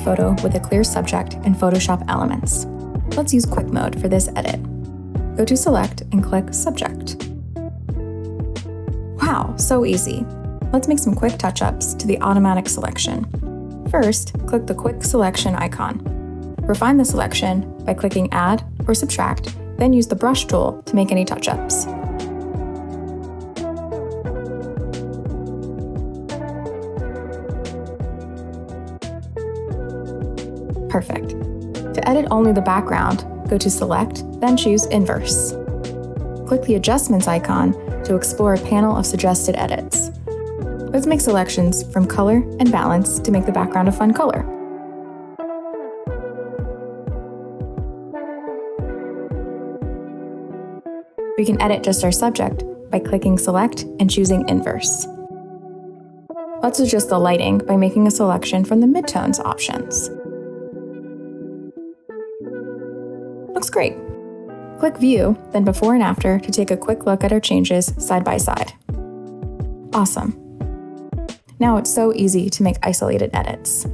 photo with a clear subject in Photoshop Elements. Let's use Quick Mode for this edit. Go to Select and click Subject. Wow, so easy. Let's make some quick touch-ups to the automatic selection. First, click the Quick Selection icon. Refine the selection by clicking Add or Subtract, then use the Brush tool to make any touch-ups. Perfect. To edit only the background, go to Select, then choose Inverse. Click the Adjustments icon to explore a panel of suggested edits. Let's make selections from color and balance to make the background a fun color. We can edit just our subject by clicking Select and choosing Inverse. Let's adjust the lighting by making a selection from the midtones options. Looks great. Click View, then Before and After to take a quick look at our changes side by side. Awesome. Now it's so easy to make isolated edits.